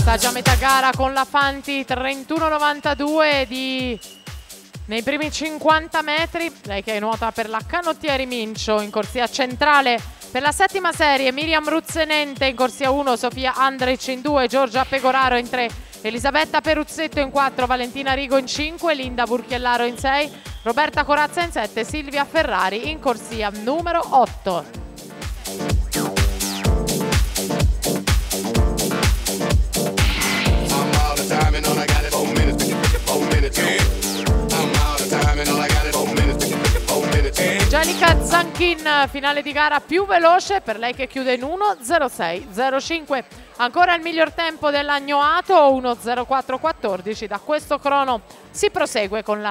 Passaggia a metà gara con la Fanti, 31,92 nei primi 50 metri. Lei che nuota per la Canottieri Mincio in corsia centrale. Per la settima serie Miriam Ruzzenente in corsia 1, Sofia Andric in 2, Giorgia Pegoraro in 3, Elisabetta Peruzzetto in 4, Valentina Rigo in 5, Linda Burchiellaro in 6, Roberta Corazza in 7, Silvia Ferrari in corsia numero 8. Angelica Zanchin, finale di gara più veloce per lei che chiude in 1:06.05. Ancora il miglior tempo dell'agnoato, 1:04.14. Da questo crono si prosegue con la